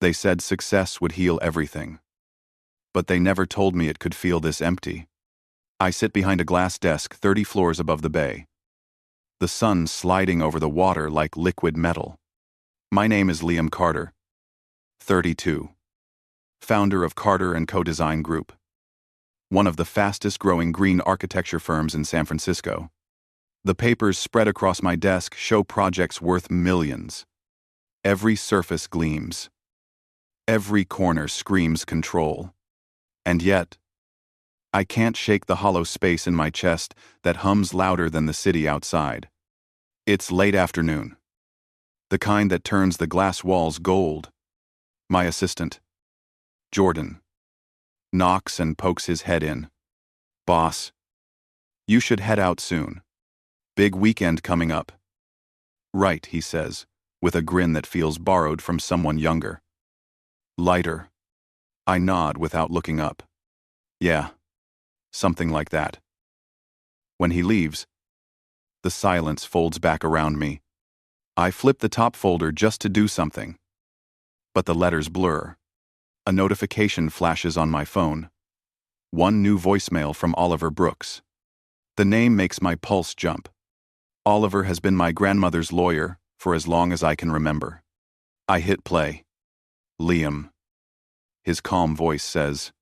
They said success would heal everything. But they never told me it could feel this empty. I sit behind a glass desk 30 floors above the bay. The sun sliding over the water like liquid metal. My name is Liam Carter, 32. Founder of Carter & Co. Design Group. One of the fastest-growing green architecture firms in San Francisco. The papers spread across my desk show projects worth millions. Every surface gleams. Every corner screams control. And yet, I can't shake the hollow space in my chest that hums louder than the city outside. It's late afternoon. The kind that turns the glass walls gold. My assistant, Jordan, knocks and pokes his head in. "Boss, you should head out soon. Big weekend coming up." "Right," he says, with a grin that feels borrowed from someone younger. "Lighter." I nod without looking up. "Yeah, something like that." When he leaves, the silence folds back around me. I flip the top folder just to do something. But the letters blur. A notification flashes on my phone. One new voicemail from Oliver Brooks. The name makes my pulse jump. Oliver has been my grandmother's lawyer for as long as I can remember. I hit play. "Liam." His calm voice says,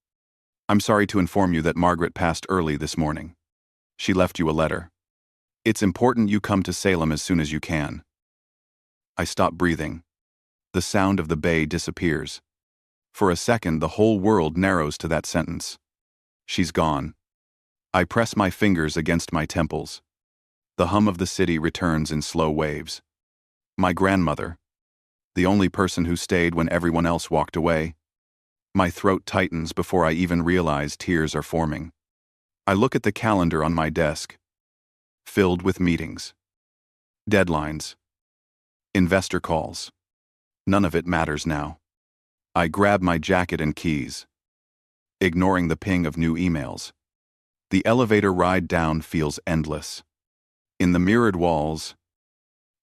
"I'm sorry to inform you that Margaret passed early this morning. She left you a letter. It's important you come to Salem as soon as you can." I stop breathing. The sound of the bay disappears. For a second, the whole world narrows to that sentence. She's gone. I press my fingers against my temples. The hum of the city returns in slow waves. My grandmother, the only person who stayed when everyone else walked away. My throat tightens before I even realize tears are forming. I look at the calendar on my desk, filled with meetings, deadlines, investor calls. None of it matters now. I grab my jacket and keys, ignoring the ping of new emails. The elevator ride down feels endless. In the mirrored walls,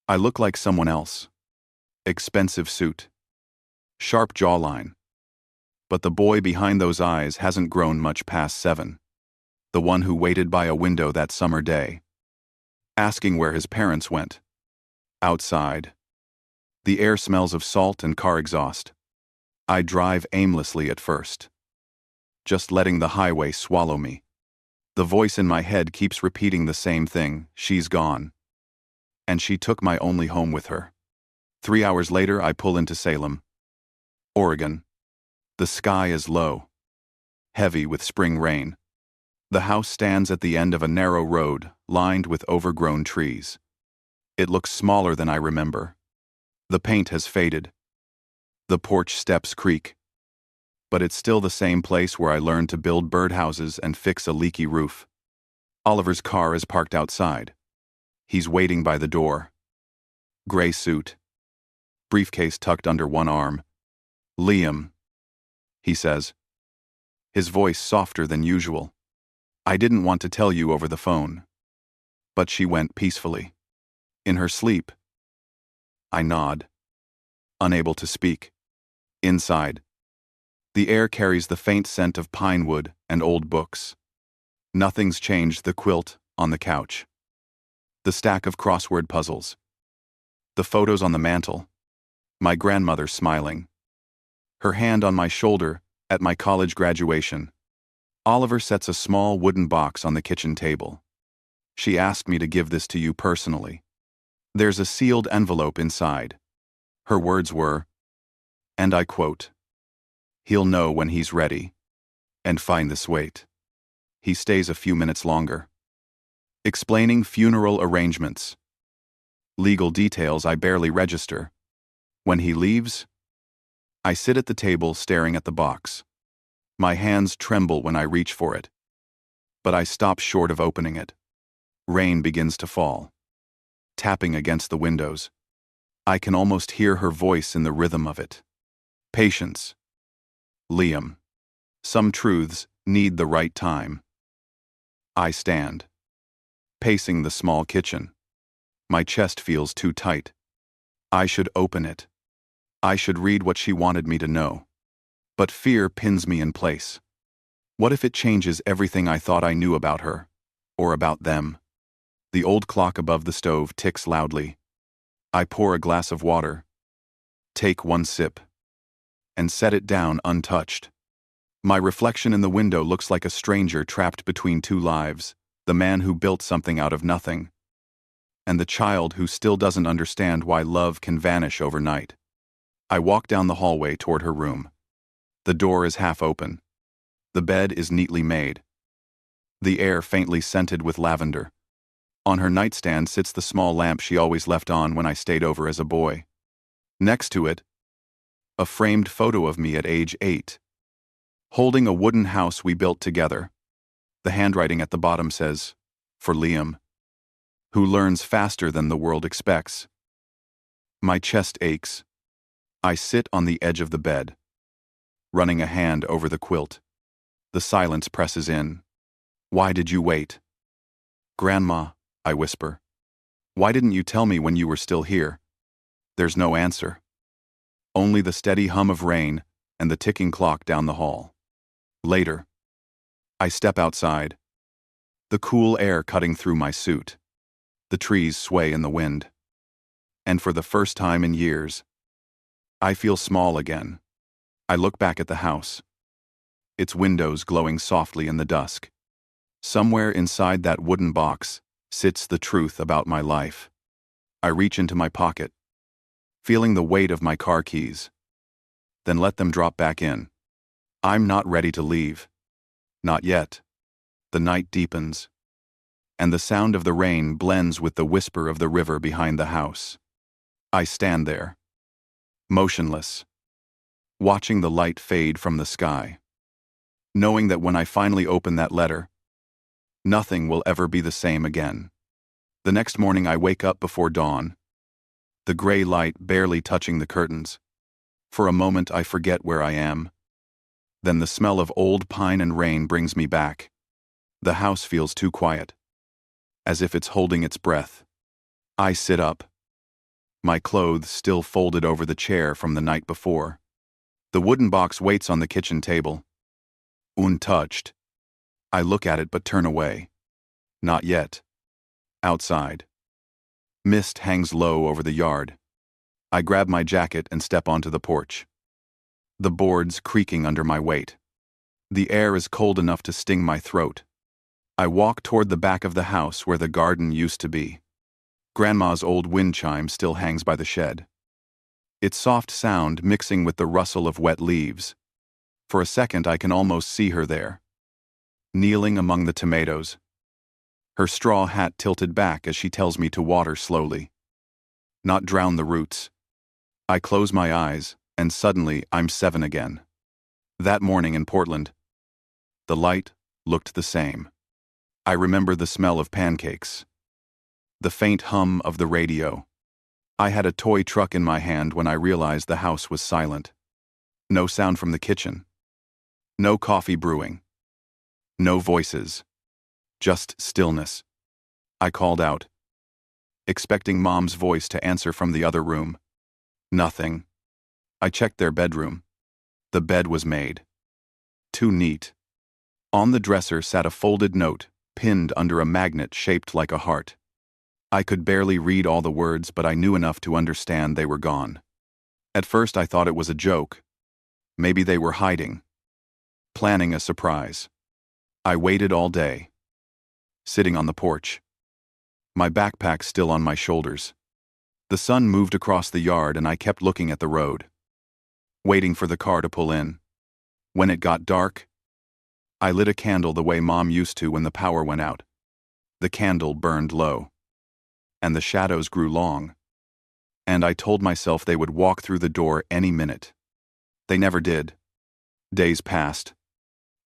I look like someone else. Expensive suit, sharp jawline. But the boy behind those eyes hasn't grown much past 7. The one who waited by a window that summer day, asking where his parents went. Outside, the air smells of salt and car exhaust. I drive aimlessly at first, just letting the highway swallow me. The voice in my head keeps repeating the same thing: she's gone. And she took my only home with her. 3 hours later, I pull into Salem, Oregon. The sky is low, heavy with spring rain. The house stands at the end of a narrow road lined with overgrown trees. It looks smaller than I remember. The paint has faded. The porch steps creak. But it's still the same place where I learned to build birdhouses and fix a leaky roof. Oliver's car is parked outside. He's waiting by the door. Gray suit, briefcase tucked under one arm. "Liam," he says, his voice softer than usual. "I didn't want to tell you over the phone." But she went peacefully. In her sleep. I nod, unable to speak. Inside, the air carries the faint scent of pine wood and old books. Nothing's changed: the quilt on the couch, the stack of crossword puzzles, the photos on the mantel, my grandmother smiling, her hand on my shoulder at my college graduation. Oliver sets a small wooden box on the kitchen table. "She asked me to give this to you personally." There's a sealed envelope inside. Her words were, and I quote, "He'll know when he's ready. And find this wait." He stays a few minutes longer, explaining funeral arrangements, legal details I barely register. When he leaves, I sit at the table staring at the box. My hands tremble when I reach for it, but I stop short of opening it. Rain begins to fall, tapping against the windows. I can almost hear her voice in the rhythm of it. "Patience, Liam. Some truths need the right time." I stand, pacing the small kitchen. My chest feels too tight. I should open it, I should read what she wanted me to know. But fear pins me in place. What if it changes everything I thought I knew about her? Or about them? The old clock above the stove ticks loudly. I pour a glass of water, take one sip, and set it down untouched. My reflection in the window looks like a stranger trapped between two lives, the man who built something out of nothing, and the child who still doesn't understand why love can vanish overnight. I walk down the hallway toward her room. The door is half open. The bed is neatly made, the air faintly scented with lavender. On her nightstand sits the small lamp she always left on when I stayed over as a boy. Next to it, a framed photo of me at age 8, holding a wooden house we built together. The handwriting at the bottom says, "For Liam, who learns faster than the world expects." My chest aches. I sit on the edge of the bed, running a hand over the quilt. The silence presses in. "Why did you wait?" "Grandma," I whisper. "Why didn't you tell me when you were still here?" There's no answer. Only the steady hum of rain and the ticking clock down the hall. Later, I step outside, the cool air cutting through my suit. The trees sway in the wind. And for the first time in years, I feel small again. I look back at the house, its windows glowing softly in the dusk. Somewhere inside that wooden box sits the truth about my life. I reach into my pocket, feeling the weight of my car keys, then let them drop back in. I'm not ready to leave. Not yet. The night deepens, and the sound of the rain blends with the whisper of the river behind the house. I stand there, motionless, watching the light fade from the sky, knowing that when I finally open that letter, nothing will ever be the same again. The next morning I wake up before dawn, the gray light barely touching the curtains. For a moment I forget where I am. Then the smell of old pine and rain brings me back. The house feels too quiet, as if it's holding its breath. I sit up, my clothes still folded over the chair from the night before. The wooden box waits on the kitchen table, untouched. I look at it but turn away. Not yet. Outside, mist hangs low over the yard. I grab my jacket and step onto the porch, the boards creaking under my weight. The air is cold enough to sting my throat. I walk toward the back of the house where the garden used to be. Grandma's old wind chime still hangs by the shed, its soft sound mixing with the rustle of wet leaves. For a second I can almost see her there, kneeling among the tomatoes, her straw hat tilted back as she tells me to water slowly, not drown the roots. I close my eyes, and suddenly I'm 7 again. That morning in Portland, the light looked the same. I remember the smell of pancakes, the faint hum of the radio. I had a toy truck in my hand when I realized the house was silent. No sound from the kitchen. No coffee brewing. No voices. Just stillness. I called out, expecting Mom's voice to answer from the other room. Nothing. I checked their bedroom. The bed was made. Too neat. On the dresser sat a folded note, pinned under a magnet shaped like a heart. I could barely read all the words, but I knew enough to understand they were gone. At first I thought it was a joke. Maybe they were hiding, planning a surprise. I waited all day, sitting on the porch, my backpack still on my shoulders. The sun moved across the yard and I kept looking at the road, waiting for the car to pull in. When it got dark, I lit a candle the way Mom used to when the power went out. The candle burned low, and the shadows grew long, and I told myself they would walk through the door any minute. They never did. Days passed.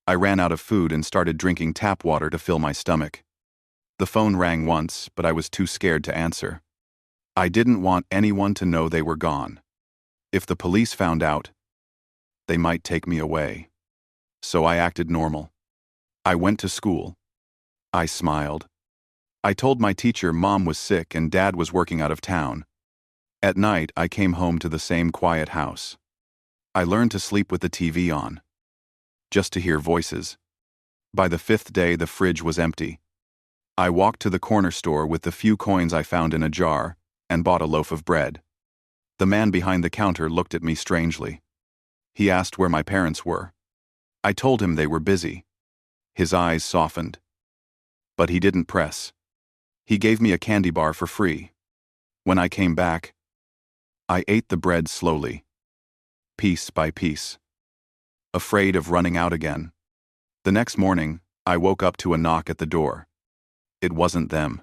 I ran out of food and started drinking tap water to fill my stomach. The phone rang once, but I was too scared to answer. I didn't want anyone to know they were gone. If the police found out, they might take me away. So I acted normal. I went to school. I smiled. I told my teacher Mom was sick and Dad was working out of town. At night, I came home to the same quiet house. I learned to sleep with the TV on, just to hear voices. By the fifth day, the fridge was empty. I walked to the corner store with the few coins I found in a jar and bought a loaf of bread. The man behind the counter looked at me strangely. He asked where my parents were. I told him they were busy. His eyes softened. But he didn't press. He gave me a candy bar for free. When I came back, I ate the bread slowly, piece by piece, afraid of running out again. The next morning, I woke up to a knock at the door. It wasn't them.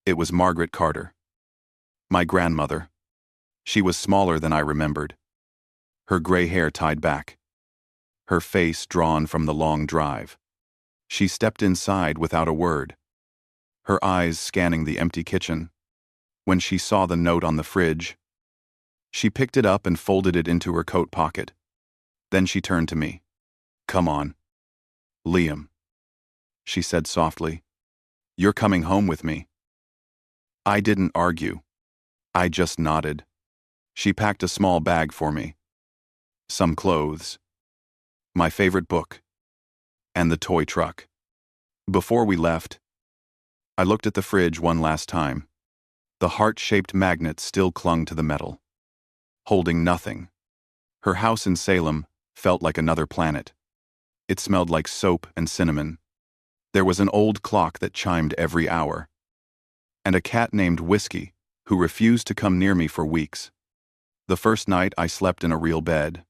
It was Margaret Carter, my grandmother. She was smaller than I remembered, her gray hair tied back, her face drawn from the long drive. She stepped inside without a word, her eyes scanning the empty kitchen. When she saw the note on the fridge, she picked it up and folded it into her coat pocket. Then she turned to me. "Come on, Liam," she said softly. "You're coming home with me." I didn't argue. I just nodded. She packed a small bag for me. Some clothes, my favorite book, and the toy truck. Before we left, I looked at the fridge one last time. The heart-shaped magnet still clung to the metal, holding nothing. Her house in Salem felt like another planet. It smelled like soap and cinnamon. There was an old clock that chimed every hour, and a cat named Whiskey who refused to come near me for weeks. The first night I slept in a real bed,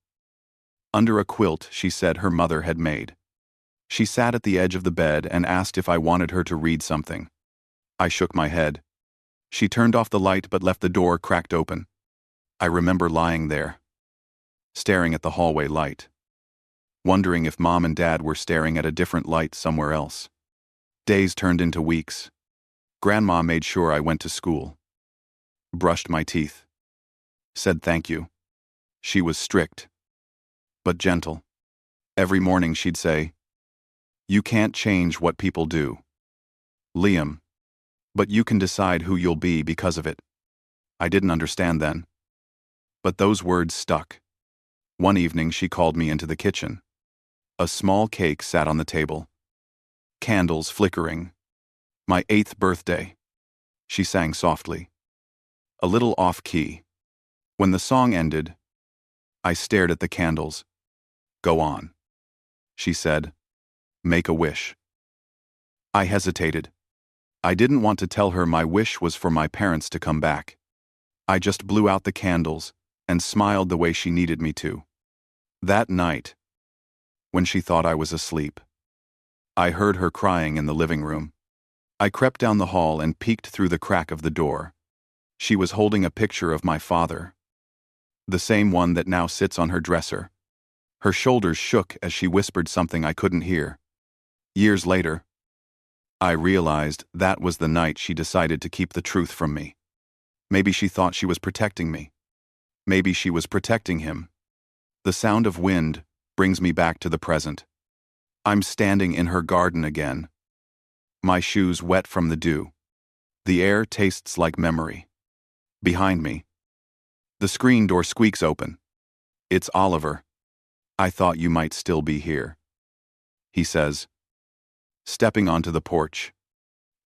under a quilt she said her mother had made. She sat at the edge of the bed and asked if I wanted her to read something. I shook my head. She turned off the light but left the door cracked open. I remember lying there, staring at the hallway light, wondering if Mom and Dad were staring at a different light somewhere else. Days turned into weeks. Grandma made sure I went to school, brushed my teeth, said thank you. She was strict, but gentle. Every morning she'd say, "You can't change what people do, Liam, but you can decide who you'll be because of it." I didn't understand then, but those words stuck. One evening she called me into the kitchen. A small cake sat on the table, candles flickering. My 8th birthday. She sang softly, a little off-key. When the song ended, I stared at the candles. "Go on," she said. "Make a wish." I hesitated. I didn't want to tell her my wish was for my parents to come back. I just blew out the candles and smiled the way she needed me to. That night, when she thought I was asleep, I heard her crying in the living room. I crept down the hall and peeked through the crack of the door. She was holding a picture of my father, the same one that now sits on her dresser. Her shoulders shook as she whispered something I couldn't hear. Years later, I realized that was the night she decided to keep the truth from me. Maybe she thought she was protecting me. Maybe she was protecting him. The sound of wind brings me back to the present. I'm standing in her garden again, my shoes wet from the dew. The air tastes like memory. Behind me, the screen door squeaks open. It's Oliver. "I thought you might still be here," he says, stepping onto the porch.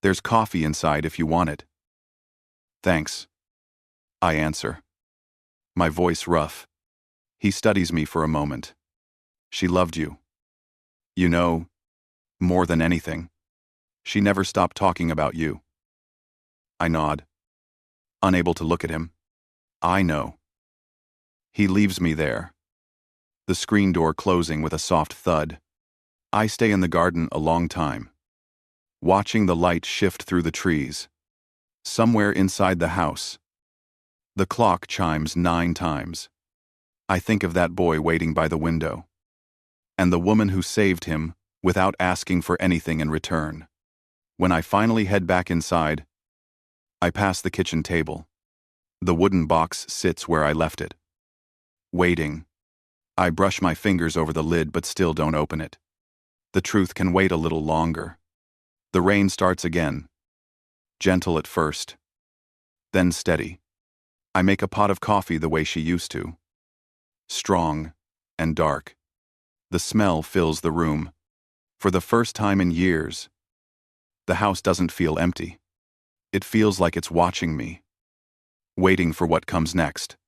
"There's coffee inside if you want it." "Thanks," I answer, my voice rough. He studies me for a moment. "She loved you. You know, more than anything. She never stopped talking about you." I nod, unable to look at him. I know. He leaves me there, the screen door closing with a soft thud. I stay in the garden a long time, watching the light shift through the trees. Somewhere inside the house, the clock chimes 9 times. I think of that boy waiting by the window, and the woman who saved him without asking for anything in return. When I finally head back inside, I pass the kitchen table. The wooden box sits where I left it, waiting. I brush my fingers over the lid but still don't open it. The truth can wait a little longer. The rain starts again, gentle at first, then steady. I make a pot of coffee the way she used to. Strong and dark. The smell fills the room. For the first time in years, the house doesn't feel empty. It feels like it's watching me, waiting for what comes next.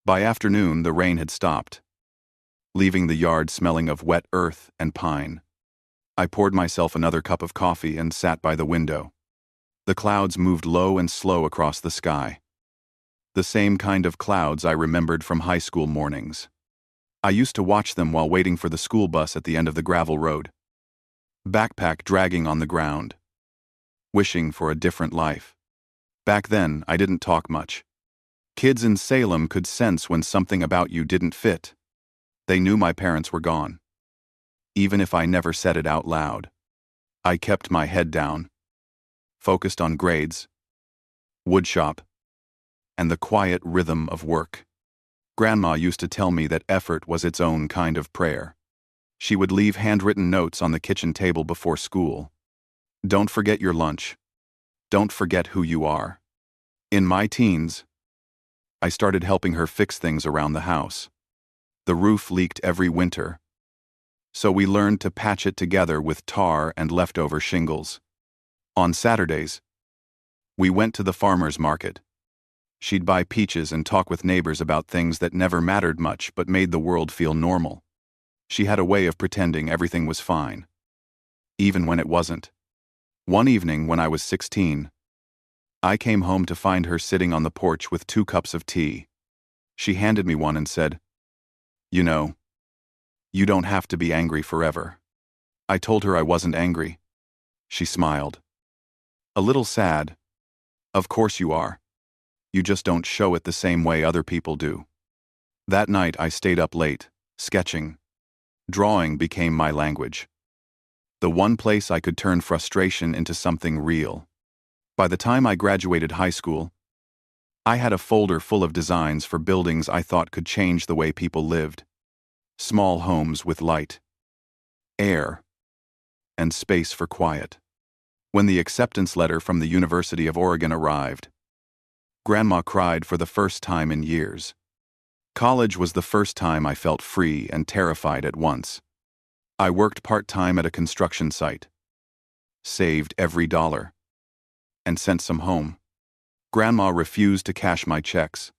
By afternoon, the rain had stopped, leaving the yard smelling of wet earth and pine. I poured myself another cup of coffee and sat by the window. The clouds moved low and slow across the sky. The same kind of clouds I remembered from high school mornings. I used to watch them while waiting for the school bus at the end of the gravel road. Backpack dragging on the ground, wishing for a different life. Back then, I didn't talk much. Kids in Salem could sense when something about you didn't fit. They knew my parents were gone. Even if I never said it out loud, I kept my head down, focused on grades, woodshop, and the quiet rhythm of work. Grandma used to tell me that effort was its own kind of prayer. She would leave handwritten notes on the kitchen table before school. Don't forget your lunch. Don't forget who you are. In my teens, I started helping her fix things around the house. The roof leaked every winter, so we learned to patch it together with tar and leftover shingles. On Saturdays, we went to the farmer's market. She'd buy peaches and talk with neighbors about things that never mattered much but made the world feel normal. She had a way of pretending everything was fine, even when it wasn't. One evening when I was 16, I came home to find her sitting on the porch with 2 cups of tea. She handed me one and said, "You know, you don't have to be angry forever." I told her I wasn't angry. She smiled. A little sad. "Of course you are. You just don't show it the same way other people do." That night I stayed up late, sketching. Drawing became my language. The one place I could turn frustration into something real. By the time I graduated high school, I had a folder full of designs for buildings I thought could change the way people lived. Small homes with light, air, and space for quiet. When the acceptance letter from the University of Oregon arrived, Grandma cried for the first time in years. College was the first time I felt free and terrified at once. I worked part-time at a construction site, saved every dollar, and sent some home. Grandma refused to cash my checks.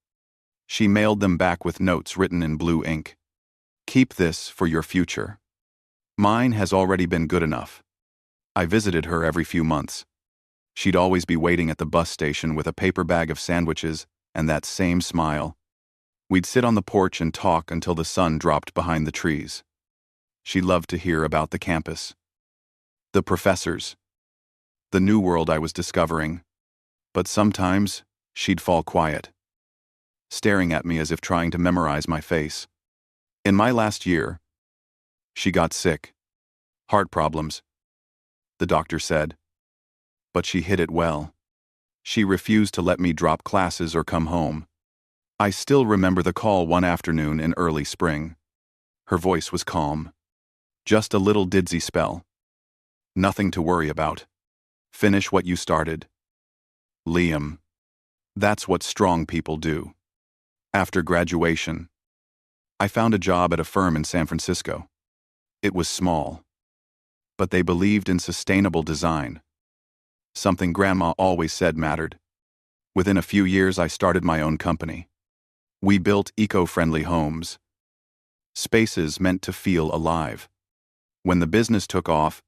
She mailed them back with notes written in blue ink. "Keep this for your future. Mine has already been good enough." I visited her every few months. She'd always be waiting at the bus station with a paper bag of sandwiches and that same smile. We'd sit on the porch and talk until the sun dropped behind the trees. She loved to hear about the campus, the professors, the new world I was discovering. But sometimes, she'd fall quiet, staring at me as if trying to memorize my face. In my last year, she got sick. Heart problems, the doctor said. But she hid it well. She refused to let me drop classes or come home. I still remember the call one afternoon in early spring. Her voice was calm. "Just a little dizzy spell. Nothing to worry about. Finish what you started. Liam." That's what strong people do. After graduation, I found a job at a firm in San Francisco. It was small, but they believed in sustainable design. Something Grandma always said mattered. Within a few years, I started my own company. We built eco-friendly homes, spaces meant to feel alive. When the business took off,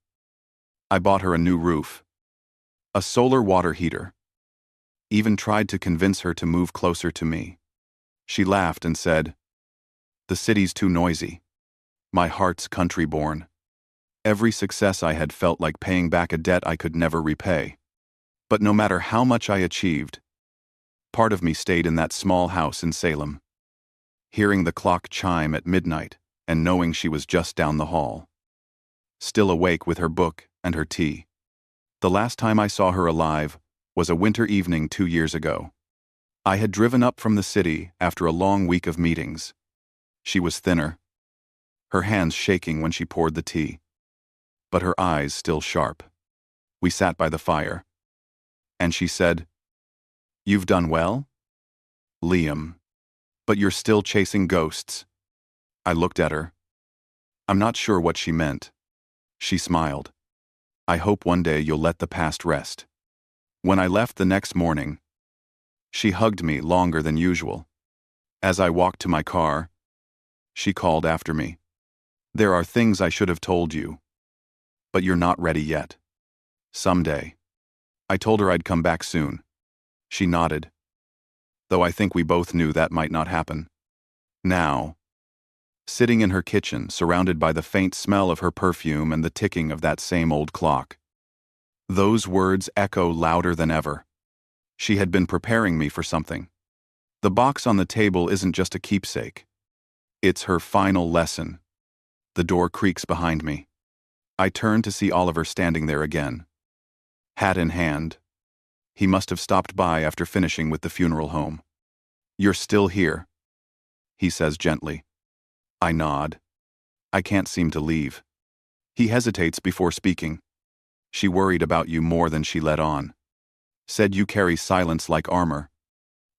I bought her a new roof, a solar water heater. Even tried to convince her to move closer to me. She laughed and said, "The city's too noisy." My heart's country-born. Every success I had felt like paying back a debt I could never repay. But no matter how much I achieved, part of me stayed in that small house in Salem, hearing the clock chime at midnight and knowing she was just down the hall, still awake with her book and her tea. The last time I saw her alive was a winter evening 2 years ago. I had driven up from the city after a long week of meetings. She was thinner, her hands shaking when she poured the tea, but her eyes still sharp. We sat by the fire, and she said, "You've done well?" Liam. But you're still chasing ghosts. I looked at her. I'm not sure what she meant. She smiled. I hope one day you'll let the past rest. When I left the next morning, she hugged me longer than usual. As I walked to my car, she called after me. There are things I should have told you, but you're not ready yet. Someday. I told her I'd come back soon. She nodded, though I think we both knew that might not happen. Now, sitting in her kitchen, surrounded by the faint smell of her perfume and the ticking of that same old clock, those words echo louder than ever. She had been preparing me for something. The box on the table isn't just a keepsake. It's her final lesson. The door creaks behind me. I turn to see Oliver standing there again, hat in hand. He must have stopped by after finishing with the funeral home. You're still here, he says gently. I nod. I can't seem to leave. He hesitates before speaking. She worried about you more than she let on. Said you carry silence like armor.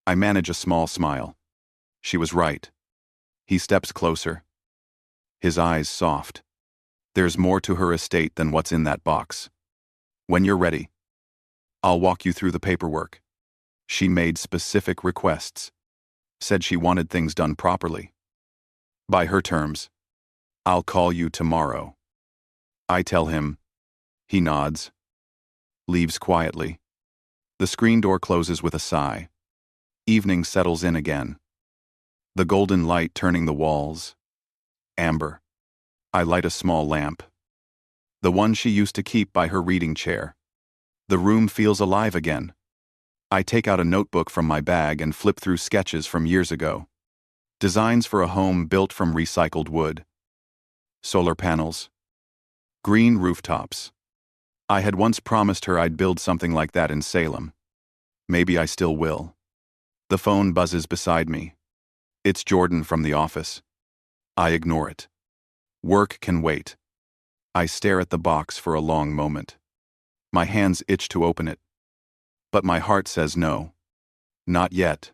I manage a small smile. She was right. He steps closer. His eyes soft. There's more to her estate than what's in that box. When you're ready, I'll walk you through the paperwork. She made specific requests. Said she wanted things done properly. By her terms, I'll call you tomorrow. I tell him. He nods. Leaves quietly. The screen door closes with a sigh. Evening settles in again. The golden light turning the walls. Amber. I light a small lamp. The one she used to keep by her reading chair. The room feels alive again. I take out a notebook from my bag and flip through sketches from years ago. Designs for a home built from recycled wood. Solar panels. Green rooftops. I had once promised her I'd build something like that in Salem. Maybe I still will. The phone buzzes beside me. It's Jordan from the office. I ignore it. Work can wait. I stare at the box for a long moment. My hands itch to open it. But my heart says no. Not yet.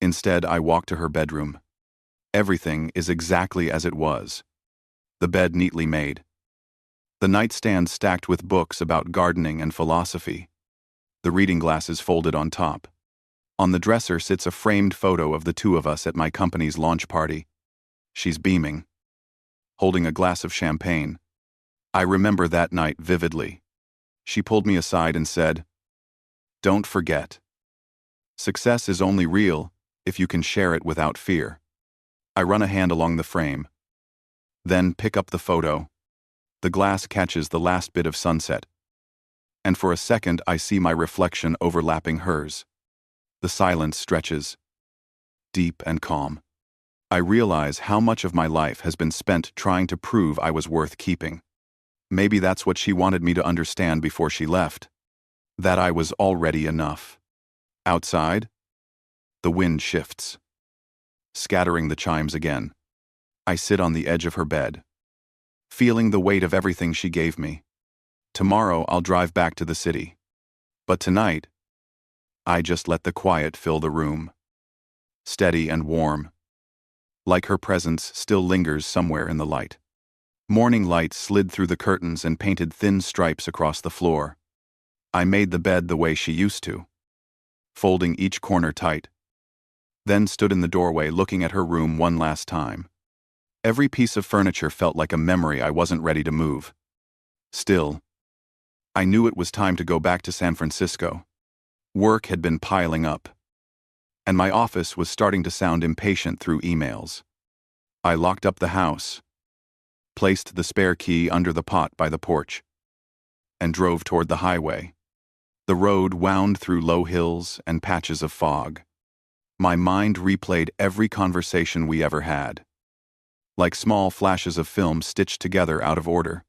Instead, I walk to her bedroom. Everything is exactly as it was. The bed neatly made. The nightstand stacked with books about gardening and philosophy. The reading glasses folded on top. On the dresser sits a framed photo of the two of us at my company's launch party. She's beaming, holding a glass of champagne. I remember that night vividly. She pulled me aside and said, "Don't forget. Success is only real if you can share it without fear." I run a hand along the frame. Then pick up the photo. The glass catches the last bit of sunset. And for a second I see my reflection overlapping hers. The silence stretches, deep and calm. I realize how much of my life has been spent trying to prove I was worth keeping. Maybe that's what she wanted me to understand before she left. That I was already enough. Outside, the wind shifts, scattering the chimes again. I sit on the edge of her bed, feeling the weight of everything she gave me. Tomorrow I'll drive back to the city. But tonight, I just let the quiet fill the room. Steady and warm. Like her presence still lingers somewhere in the light. Morning light slid through the curtains and painted thin stripes across the floor. I made the bed the way she used to, folding each corner tight. Then stood in the doorway looking at her room one last time. Every piece of furniture felt like a memory I wasn't ready to move. Still, I knew it was time to go back to San Francisco. Work had been piling up, and my office was starting to sound impatient through emails. I locked up the house, placed the spare key under the pot by the porch, and drove toward the highway. The road wound through low hills and patches of fog. My mind replayed every conversation we ever had, like small flashes of film stitched together out of order.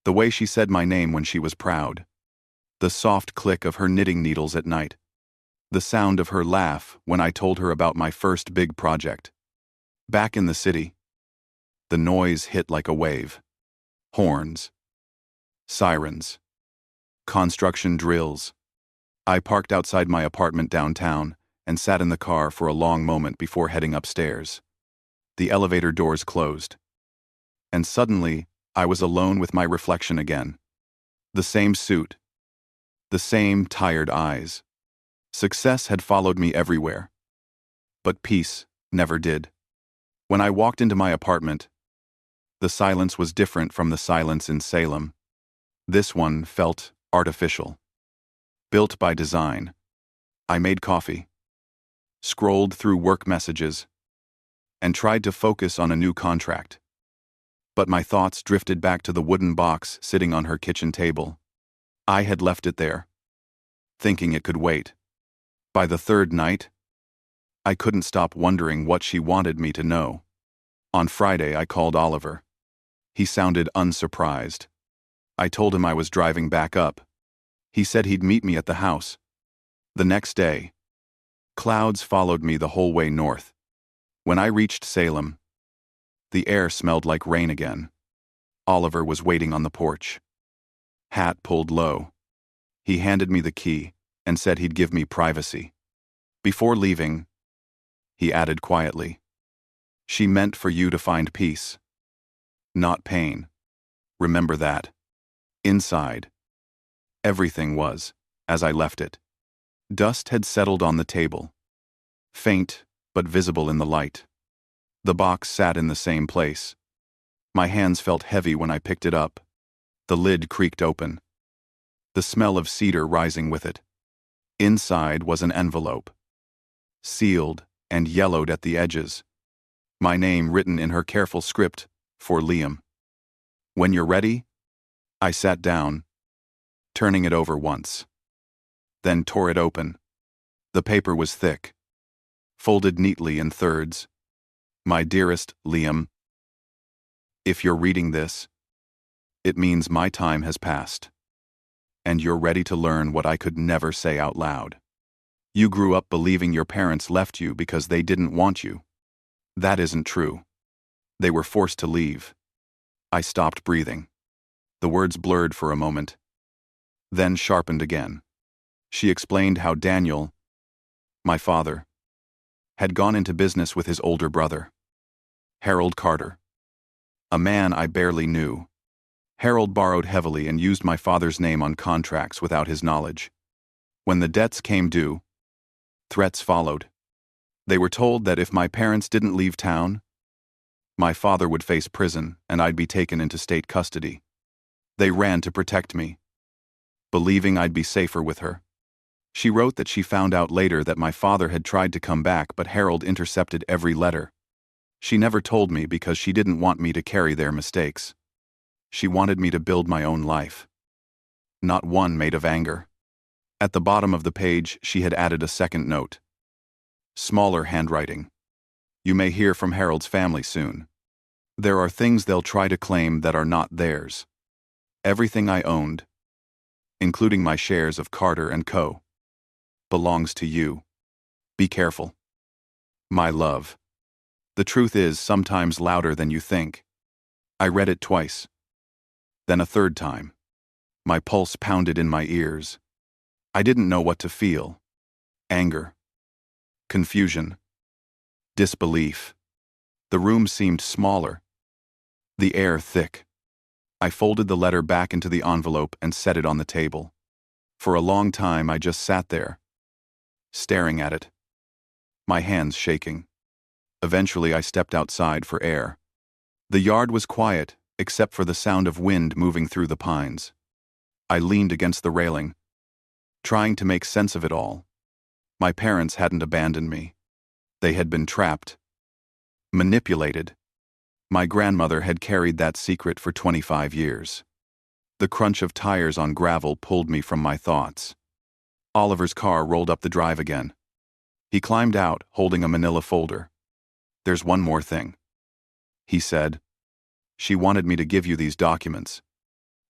The way she said my name when she was proud. The soft click of her knitting needles at night. The sound of her laugh when I told her about my first big project. Back in the city, the noise hit like a wave. Horns. Sirens. Construction drills. I parked outside my apartment downtown, and sat in the car for a long moment before heading upstairs. The elevator doors closed. And suddenly, I was alone with my reflection again. The same suit. The same tired eyes. Success had followed me everywhere. But peace never did. When I walked into my apartment, the silence was different from the silence in Salem. This one felt artificial. Built by design. I made coffee, scrolled through work messages, and tried to focus on a new contract. But my thoughts drifted back to the wooden box sitting on her kitchen table. I had left it there, thinking it could wait. By the third night, I couldn't stop wondering what she wanted me to know. On Friday, I called Oliver. He sounded unsurprised. I told him I was driving back up. He said he'd meet me at the house. The next day, clouds followed me the whole way north. When I reached Salem, the air smelled like rain again. Oliver was waiting on the porch. Hat pulled low. He handed me the key and said he'd give me privacy. Before leaving, he added quietly, "She meant for you to find peace, not pain. Remember that." Inside, everything was as I left it. Dust had settled on the table, faint but visible in the light. The box sat in the same place. My hands felt heavy when I picked it up. The lid creaked open, the smell of cedar rising with it. Inside was an envelope, sealed and yellowed at the edges. My name written in her careful script, for Liam. "When you're ready." I sat down, turning it over once, then tore it open. The paper was thick, folded neatly in thirds. "My dearest Liam, if you're reading this, it means my time has passed, and you're ready to learn what I could never say out loud. You grew up believing your parents left you because they didn't want you. That isn't true. They were forced to leave." I stopped breathing. The words blurred for a moment, then sharpened again. She explained how Daniel, my father, had gone into business with his older brother, Harold Carter, a man I barely knew. Harold borrowed heavily and used my father's name on contracts without his knowledge. When the debts came due, threats followed. They were told that if my parents didn't leave town, my father would face prison and I'd be taken into state custody. They ran to protect me, believing I'd be safer with her. She wrote that she found out later that my father had tried to come back, but Harold intercepted every letter. She never told me because she didn't want me to carry their mistakes. She wanted me to build my own life, not one made of anger. At the bottom of the page, she had added a second note. Smaller handwriting. "You may hear from Harold's family soon. There are things they'll try to claim that are not theirs. Everything I owned, including my shares of Carter & Co., belongs to you. Be careful. My love." The truth is sometimes louder than you think. I read it twice, then a third time. My pulse pounded in my ears. I didn't know what to feel. Anger, confusion, disbelief. The room seemed smaller, the air thick. I folded the letter back into the envelope and set it on the table. For a long time I just sat there, staring at it, my hands shaking. Eventually I stepped outside for air. The yard was quiet, except for the sound of wind moving through the pines. I leaned against the railing, trying to make sense of it all. My parents hadn't abandoned me. They had been trapped, manipulated. My grandmother had carried that secret for 25 years. The crunch of tires on gravel pulled me from my thoughts. Oliver's car rolled up the drive again. He climbed out, holding a manila folder. "There's one more thing," he said. "She wanted me to give you these documents."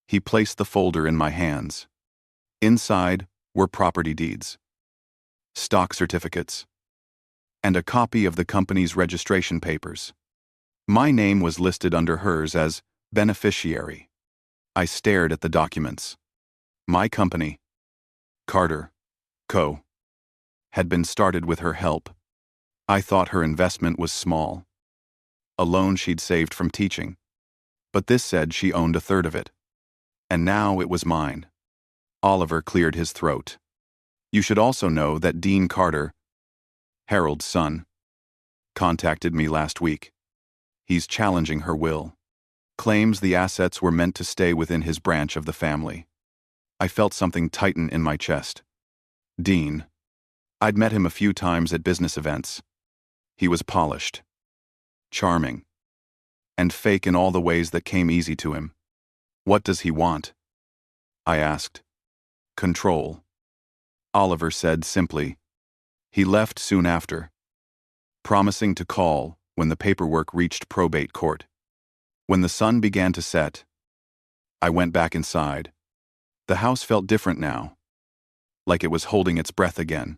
He placed the folder in my hands. Inside were property deeds, stock certificates, and a copy of the company's registration papers. My name was listed under hers as beneficiary. I stared at the documents. My company, Carter Co., had been started with her help. I thought her investment was small, a loan she'd saved from teaching. But this said she owned a third of it. And now it was mine. Oliver cleared his throat. You should also know that Dean Carter, Harold's son, contacted me last week. He's challenging her will. Claims the assets were meant to stay within his branch of the family. I felt something tighten in my chest. Dean. I'd met him a few times at business events. He was polished, charming, and fake in all the ways that came easy to him. What does he want? I asked. Control. Oliver said simply. He left soon after, promising to call when the paperwork reached probate court. When the sun began to set, I went back inside. The house felt different now, like it was holding its breath again.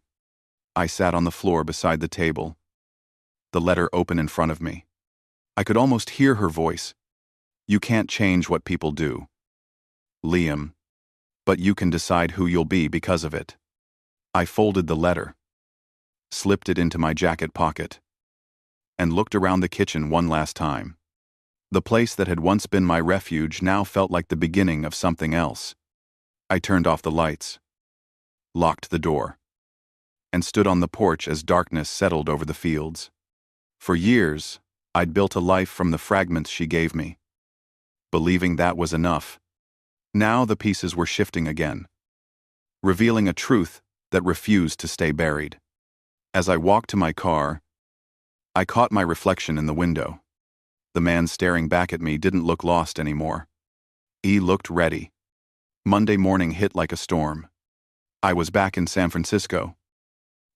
I sat on the floor beside the table, the letter open in front of me. I could almost hear her voice. You can't change what people do, Liam, but you can decide who you'll be because of it. I folded the letter, slipped it into my jacket pocket, and looked around the kitchen one last time. The place that had once been my refuge now felt like the beginning of something else. I turned off the lights, locked the door, and stood on the porch as darkness settled over the fields. For years, I'd built a life from the fragments she gave me, believing that was enough. Now the pieces were shifting again, revealing a truth that refused to stay buried. As I walked to my car, I caught my reflection in the window. The man staring back at me didn't look lost anymore. He looked ready. Monday morning hit like a storm. I was back in San Francisco,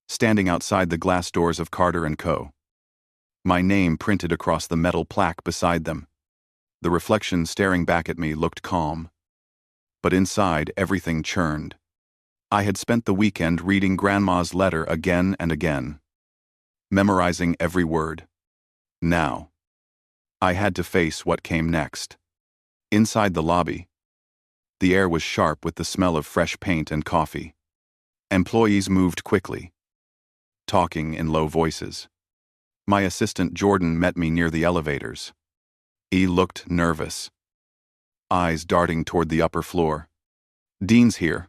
standing outside the glass doors of Carter & Co. My name printed across the metal plaque beside them. The reflection staring back at me looked calm, but inside everything churned. I had spent the weekend reading Grandma's letter again and again, memorizing every word. Now, I had to face what came next. Inside the lobby, the air was sharp with the smell of fresh paint and coffee. Employees moved quickly, talking in low voices. My assistant Jordan met me near the elevators. He looked nervous, eyes darting toward the upper floor. Dean's here,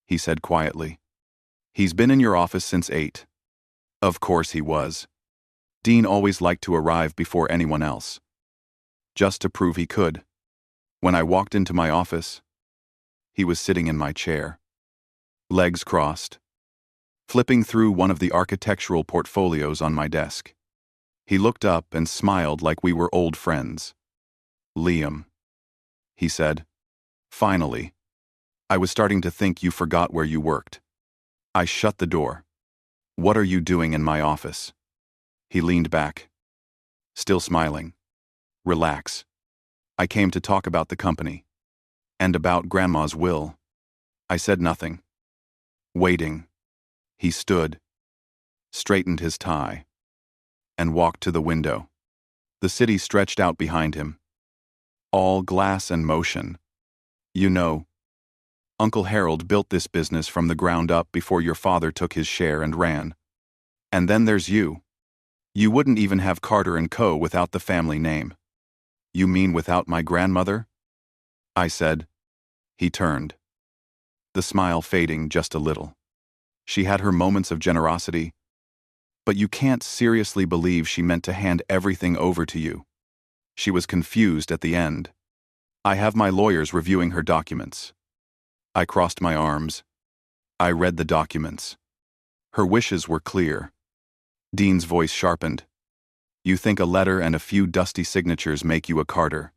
he said quietly. He's been in your office since 8. Of course he was. Dean always liked to arrive before anyone else, just to prove he could. When I walked into my office, he was sitting in my chair, legs crossed, flipping through one of the architectural portfolios on my desk. He looked up and smiled like we were old friends. Liam, he said. Finally. I was starting to think you forgot where you worked. I shut the door. What are you doing in my office? He leaned back, still smiling. Relax. I came to talk about the company, and about Grandma's will. I said nothing. Waiting. He stood, straightened his tie, and walked to the window. The city stretched out behind him, all glass and motion. You know, Uncle Harold built this business from the ground up before your father took his share and ran. And then there's you. You wouldn't even have Carter & Co. without the family name. You mean without my grandmother? I said. He turned, the smile fading just a little. She had her moments of generosity, but you can't seriously believe she meant to hand everything over to you. She was confused at the end. I have my lawyers reviewing her documents. I crossed my arms. I read the documents. Her wishes were clear. Dean's voice sharpened. You think a letter and a few dusty signatures make you a Carter.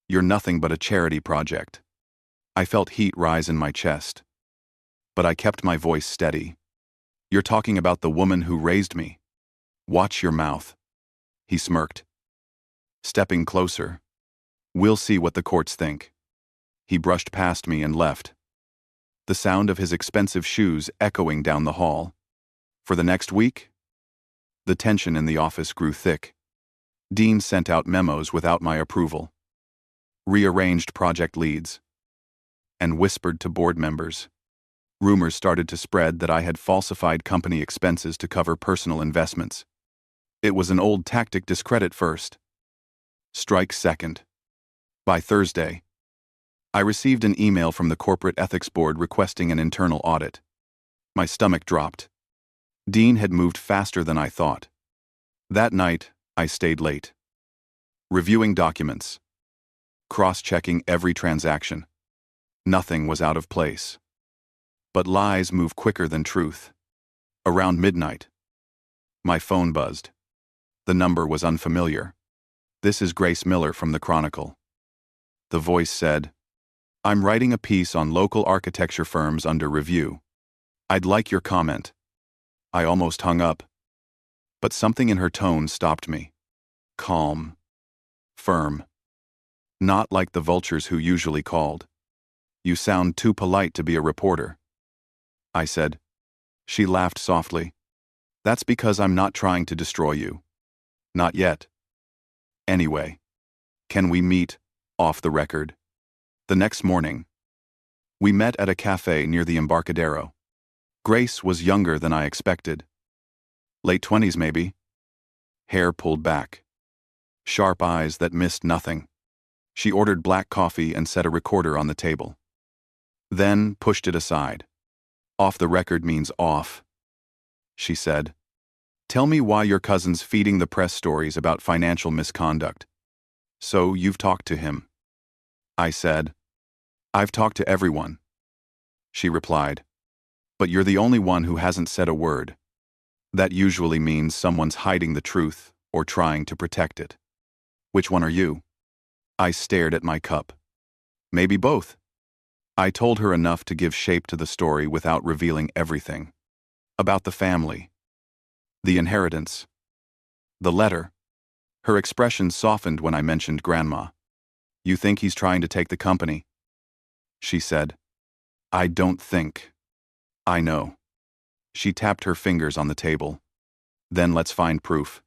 You're nothing but a charity project. I felt heat rise in my chest, but I kept my voice steady. You're talking about the woman who raised me. Watch your mouth. He smirked, stepping closer. We'll see what the courts think. He brushed past me and left, the sound of his expensive shoes echoing down the hall. For the next week, the tension in the office grew thick. Dean sent out memos without my approval, rearranged project leads, and whispered to board members. Rumors started to spread that I had falsified company expenses to cover personal investments. It was an old tactic: discredit first, strike second. By Thursday, I received an email from the Corporate Ethics Board requesting an internal audit. My stomach dropped. Dean had moved faster than I thought. That night, I stayed late, reviewing documents, cross-checking every transaction. Nothing was out of place. But lies move quicker than truth. Around midnight, my phone buzzed. The number was unfamiliar. "This is Grace Miller from the Chronicle." The voice said, "I'm writing a piece on local architecture firms under review. I'd like your comment." I almost hung up, but something in her tone stopped me. Calm. Firm. Not like the vultures who usually called. "You sound too polite to be a reporter," I said. She laughed softly. "That's because I'm not trying to destroy you. Not yet. Anyway, can we meet off the record?" The next morning, we met at a cafe near the Embarcadero. Grace was younger than I expected. Late 20s maybe. Hair pulled back. Sharp eyes that missed nothing. She ordered black coffee and set a recorder on the table. Then pushed it aside. "Off the record means off," she said. "Tell me why your cousin's feeding the press stories about financial misconduct." "So you've talked to him?" I said. "I've talked to everyone," she replied. "But you're the only one who hasn't said a word. That usually means someone's hiding the truth or trying to protect it. Which one are you?" I stared at my cup. "Maybe both." I told her enough to give shape to the story without revealing everything. About the family. The inheritance. The letter. Her expression softened when I mentioned Grandma. "You think he's trying to take the company?" she said. "I don't think. I know." She tapped her fingers on the table. "Then let's find proof."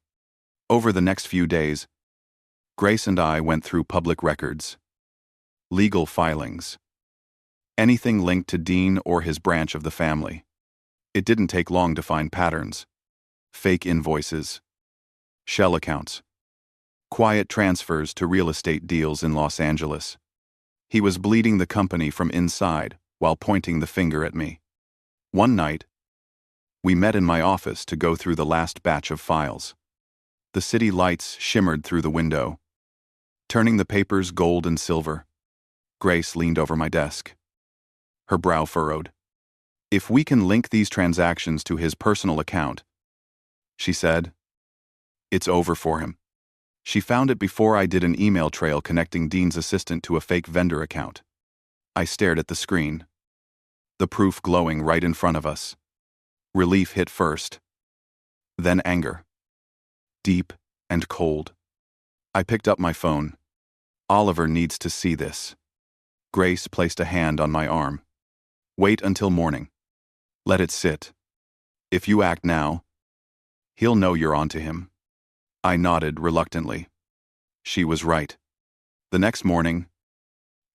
Over the next few days, Grace and I went through public records, legal filings, anything linked to Dean or his branch of the family. It didn't take long to find patterns. Fake invoices, shell accounts, quiet transfers to real estate deals in Los Angeles. He was bleeding the company from inside while pointing the finger at me. One night, we met in my office to go through the last batch of files. The city lights shimmered through the window, turning the papers gold and silver. Grace leaned over my desk. Her brow furrowed. "If we can link these transactions to his personal account," she said, "it's over for him." She found it before I did an email trail connecting Dean's assistant to a fake vendor account. I stared at the screen, the proof glowing right in front of us. Relief hit first, then anger. Deep and cold. I picked up my phone. "Oliver needs to see this." Grace placed a hand on my arm. "Wait until morning. Let it sit. If you act now, he'll know you're onto him." I nodded reluctantly. She was right. The next morning,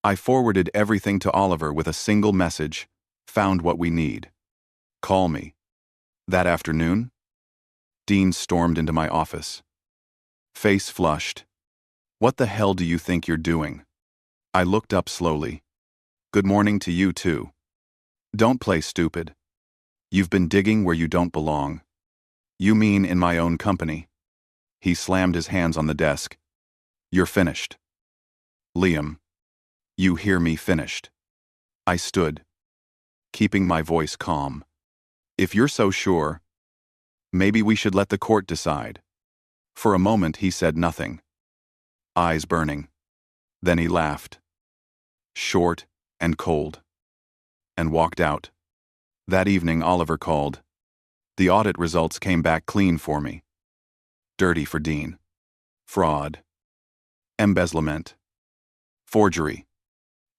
I forwarded everything to Oliver with a single message: "Found what we need. Call me." That afternoon, Dean stormed into my office. Face flushed. "What the hell do you think you're doing?" I looked up slowly. "Good morning to you too. Don't play stupid. You've been digging where you don't belong." "You mean in my own company?" He slammed his hands on the desk. "You're finished. Liam, you hear me, finished." I stood, keeping my voice calm. "If you're so sure, maybe we should let the court decide." For a moment he said nothing, eyes burning. Then he laughed, short and cold, and walked out. That evening Oliver called. The audit results came back clean for me. Dirty for Dean. Fraud. Embezzlement. Forgery.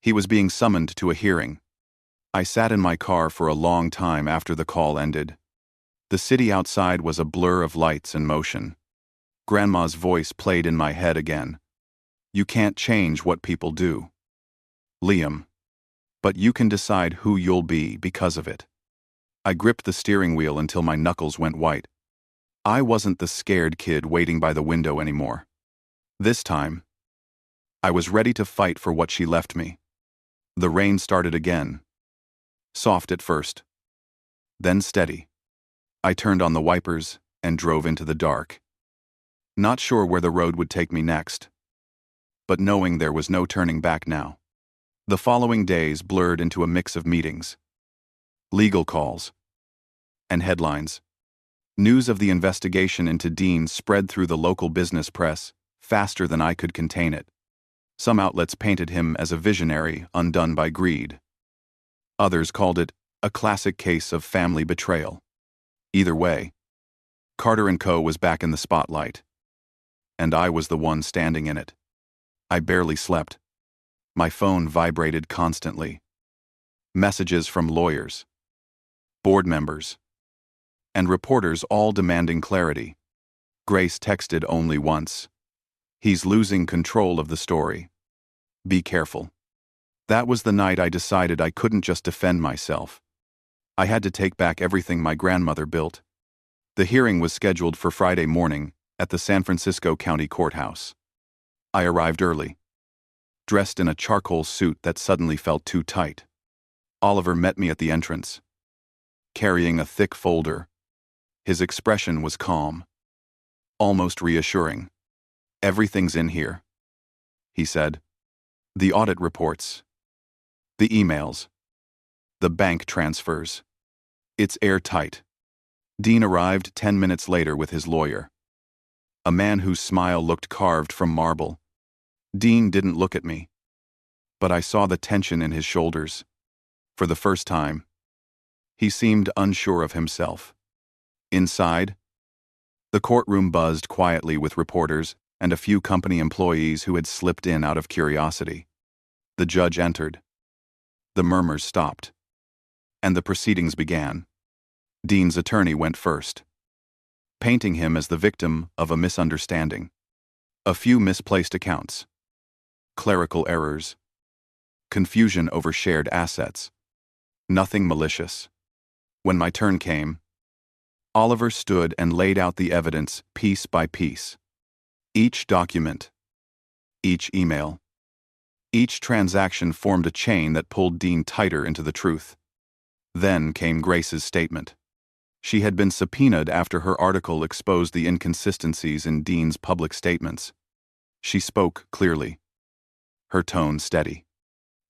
He was being summoned to a hearing. I sat in my car for a long time after the call ended. The city outside was a blur of lights and motion. Grandma's voice played in my head again. "You can't change what people do. Liam, But you can decide who you'll be because of it. I gripped the steering wheel until my knuckles went white. I wasn't the scared kid waiting by the window anymore. This time, I was ready to fight for what she left me. The rain started again. Soft at first, then steady. I turned on the wipers and drove into the dark. Not sure where the road would take me next, but knowing there was no turning back now. The following days blurred into a mix of meetings, legal calls, and headlines. News of the investigation into Dean spread through the local business press faster than I could contain it. Some outlets painted him as a visionary undone by greed. Others called it a classic case of family betrayal. Either way, Carter & Co. was back in the spotlight, and I was the one standing in it. I barely slept. My phone vibrated constantly. Messages from lawyers, board members, and reporters all demanding clarity. Grace texted only once. "He's losing control of the story. Be careful." That was the night I decided I couldn't just defend myself. I had to take back everything my grandmother built. The hearing was scheduled for Friday morning at the San Francisco County Courthouse. I arrived early, dressed in a charcoal suit that suddenly felt too tight. Oliver met me at the entrance, carrying a thick folder. His expression was calm, almost reassuring. "Everything's in here," he said. "The audit reports, the emails, the bank transfers. It's airtight." Dean arrived 10 minutes later with his lawyer, a man whose smile looked carved from marble. Dean didn't look at me, but I saw the tension in his shoulders. For the first time, he seemed unsure of himself. Inside, the courtroom buzzed quietly with reporters and a few company employees who had slipped in out of curiosity. The judge entered. The murmurs stopped, and the proceedings began. Dean's attorney went first, painting him as the victim of a misunderstanding. A few misplaced accounts, clerical errors, confusion over shared assets. Nothing malicious. When my turn came, Oliver stood and laid out the evidence piece by piece. Each document, each email, each transaction formed a chain that pulled Dean tighter into the truth. Then came Grace's statement. She had been subpoenaed after her article exposed the inconsistencies in Dean's public statements. She spoke clearly, her tone steady.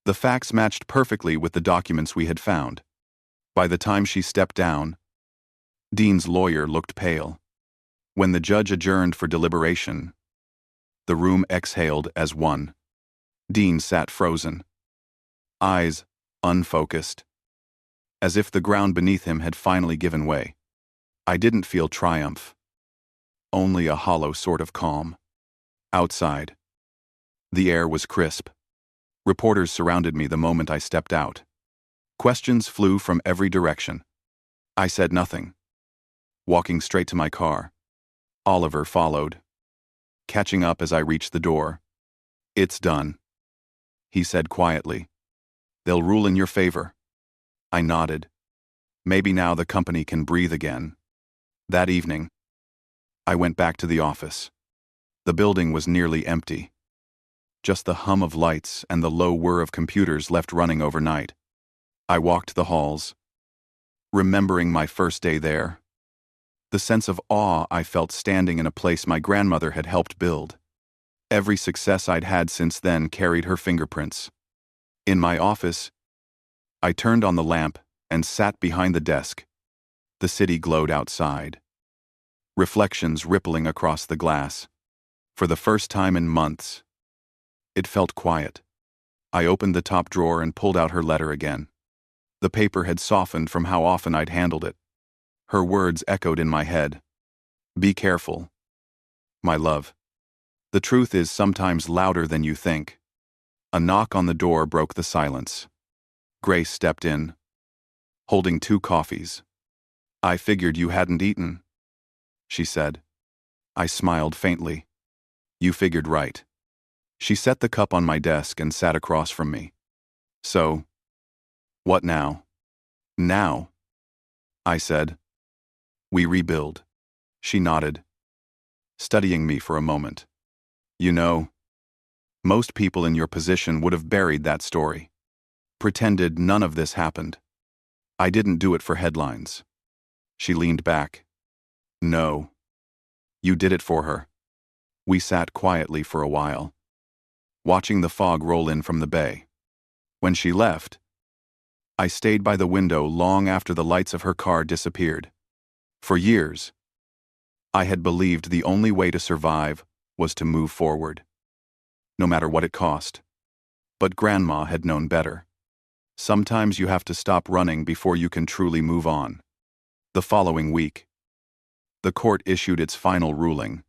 The facts matched perfectly with the documents we had found. By the time she stepped down, Dean's lawyer looked pale. When the judge adjourned for deliberation, the room exhaled as one. Dean sat frozen, eyes unfocused, as if the ground beneath him had finally given way. I didn't feel triumph, only a hollow sort of calm. Outside, the air was crisp. Reporters surrounded me the moment I stepped out. Questions flew from every direction. I said nothing, walking straight to my car. Oliver followed, catching up as I reached the door. "It's done," he said quietly. "They'll rule in your favor." I nodded. Maybe now the company can breathe again. That evening, I went back to the office. The building was nearly empty. Just the hum of lights and the low whir of computers left running overnight. I walked the halls, remembering my first day there. The sense of awe I felt standing in a place my grandmother had helped build. Every success I'd had since then carried her fingerprints. In my office, I turned on the lamp and sat behind the desk. The city glowed outside, reflections rippling across the glass. For the first time in months, it felt quiet. I opened the top drawer and pulled out her letter again. The paper had softened from how often I'd handled it. Her words echoed in my head. "Be careful, my love. The truth is sometimes louder than you think." A knock on the door broke the silence. Grace stepped in, holding 2 coffees. "I figured you hadn't eaten," she said. I smiled faintly. "You figured right." She set the cup on my desk and sat across from me. "So, What now? Now, I said. We rebuild. She nodded, studying me for a moment. You know, most people in your position would have buried that story, pretended none of this happened. I didn't do it for headlines. She leaned back. No. You did it for her. We sat quietly for a while, watching the fog roll in from the bay. When she left, I stayed by the window long after the lights of her car disappeared. For years, I had believed the only way to survive was to move forward, no matter what it cost. But Grandma had known better. Sometimes you have to stop running before you can truly move on. The following week, the court issued its final ruling.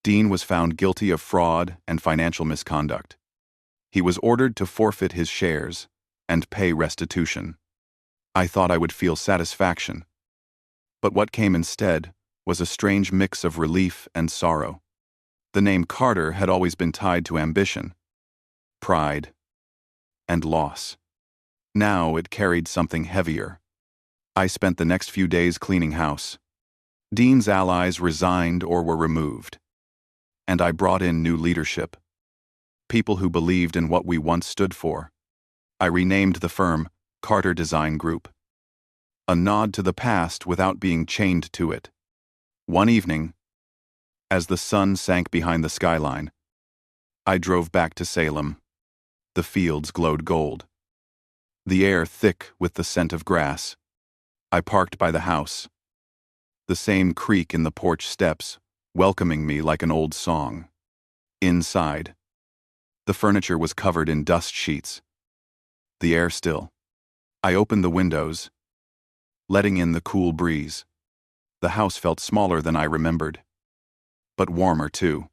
Dean was found guilty of fraud and financial misconduct. He was ordered to forfeit his shares and pay restitution. I thought I would feel satisfaction. But what came instead was a strange mix of relief and sorrow. The name Carter had always been tied to ambition, pride, and loss. Now it carried something heavier. I spent the next few days cleaning house. Dean's allies resigned or were removed. And I brought in new leadership. People who believed in what we once stood for. I renamed the firm Carter Design Group. A nod to the past without being chained to it. One evening, as the sun sank behind the skyline, I drove back to Salem. The fields glowed gold, the air thick with the scent of grass. I parked by the house, the same creak in the porch steps, welcoming me like an old song. Inside, the furniture was covered in dust sheets, the air still. I opened the windows, letting in the cool breeze. The house felt smaller than I remembered, but warmer too.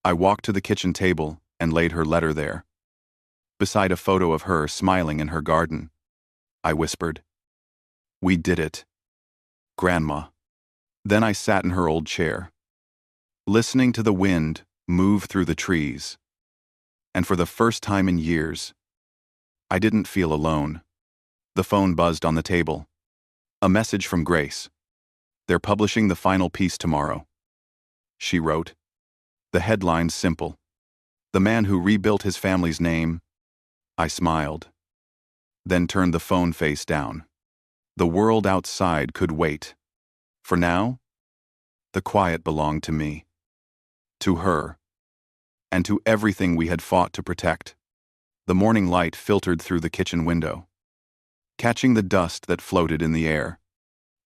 I walked to the kitchen table and laid her letter there, beside a photo of her smiling in her garden. I whispered, "We did it, Grandma." Then I sat in her old chair, listening to the wind move through the trees. And for the first time in years, I didn't feel alone. The phone buzzed on the table. A message from Grace. "They're publishing the final piece tomorrow," she wrote. The headline's simple. "The man who rebuilt his family's name." I smiled, then turned the phone face down. The world outside could wait. For now, the quiet belonged to me, to her, and to everything we had fought to protect. The morning light filtered through the kitchen window, catching the dust that floated in the air.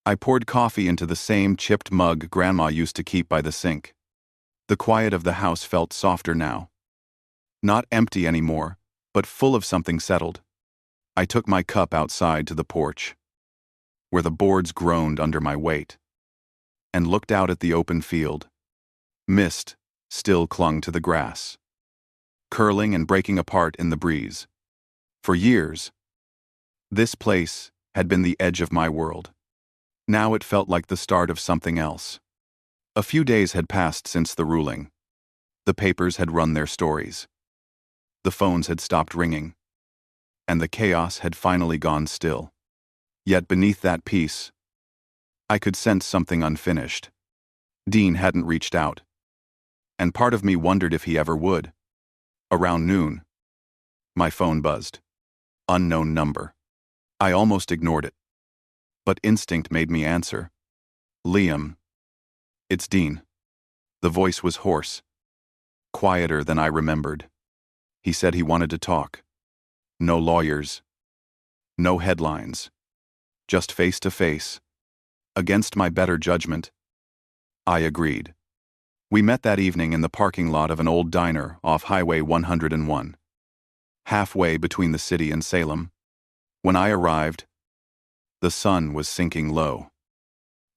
I poured coffee into the same chipped mug Grandma used to keep by the sink. The quiet of the house felt softer now. Not empty anymore, but full of something settled. I took my cup outside to the porch, where the boards groaned under my weight, and looked out at the open field. Mist still clung to the grass, curling and breaking apart in the breeze. For years, this place had been the edge of my world. Now it felt like the start of something else. A few days had passed since the ruling. The papers had run their stories. The phones had stopped ringing, and the chaos had finally gone still. Yet beneath that peace, I could sense something unfinished. Dean hadn't reached out, and part of me wondered if he ever would. Around noon, my phone buzzed. Unknown number. I almost ignored it, but instinct made me answer. "Liam, it's Dean." The voice was hoarse, quieter than I remembered. He said he wanted to talk. No lawyers, no headlines, just face to face. Against my better judgment, I agreed. We met that evening in the parking lot of an old diner off Highway 101, halfway between the city and Salem. When I arrived, the sun was sinking low,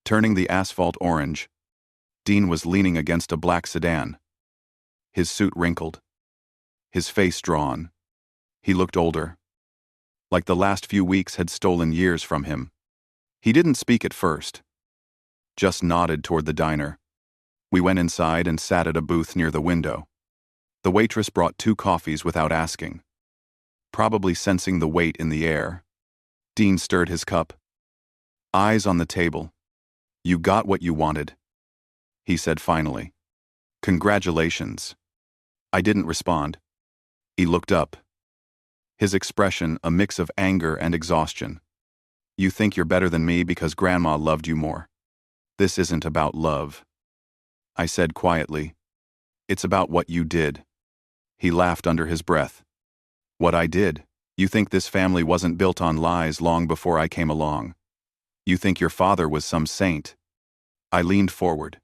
turning the asphalt orange. Dean was leaning against a black sedan, his suit wrinkled, his face drawn. He looked older, like the last few weeks had stolen years from him. He didn't speak at first, just nodded toward the diner. We went inside and sat at a booth near the window. The waitress brought 2 coffees without asking, probably sensing the weight in the air. Dean stirred his cup. Eyes on the table. You got what you wanted, he said finally. Congratulations. I didn't respond. He looked up. His expression a mix of anger and exhaustion. You think you're better than me because Grandma loved you more. This isn't about love, I said quietly. It's about what you did. He laughed under his breath. What I did? You think this family wasn't built on lies long before I came along? You think your father was some saint? I leaned forward.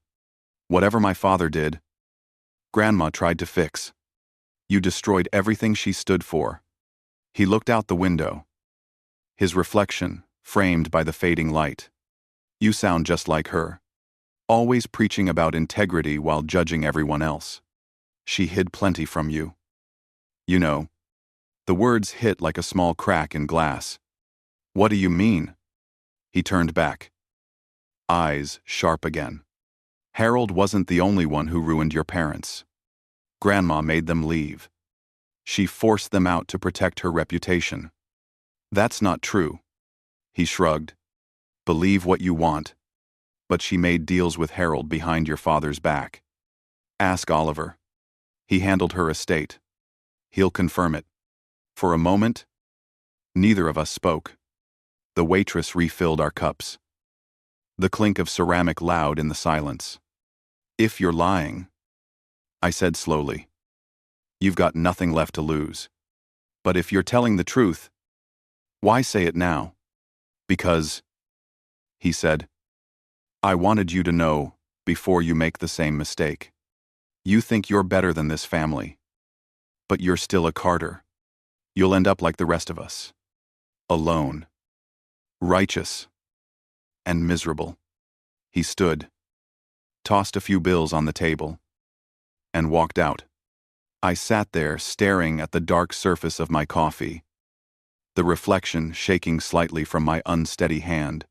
Whatever my father did, Grandma tried to fix. You destroyed everything she stood for. He looked out the window. His reflection, framed by the fading light. You sound just like her. Always preaching about integrity while judging everyone else. She hid plenty from you. You know. The words hit like a small crack in glass. What do you mean? He turned back. Eyes sharp again. Harold wasn't the only one who ruined your parents. Grandma made them leave. She forced them out to protect her reputation. That's not true. He shrugged. Believe what you want. But she made deals with Harold behind your father's back. Ask Oliver. He handled her estate. He'll confirm it. For a moment, neither of us spoke. The waitress refilled our cups. The clink of ceramic loud in the silence. If you're lying, I said slowly, you've got nothing left to lose. But if you're telling the truth, why say it now? Because, he said, I wanted you to know before you make the same mistake. You think you're better than this family. But you're still a Carter. You'll end up like the rest of us. Alone. Righteous. And miserable. He stood, tossed a few bills on the table, and walked out. I sat there staring at the dark surface of my coffee, the reflection shaking slightly from my unsteady hand.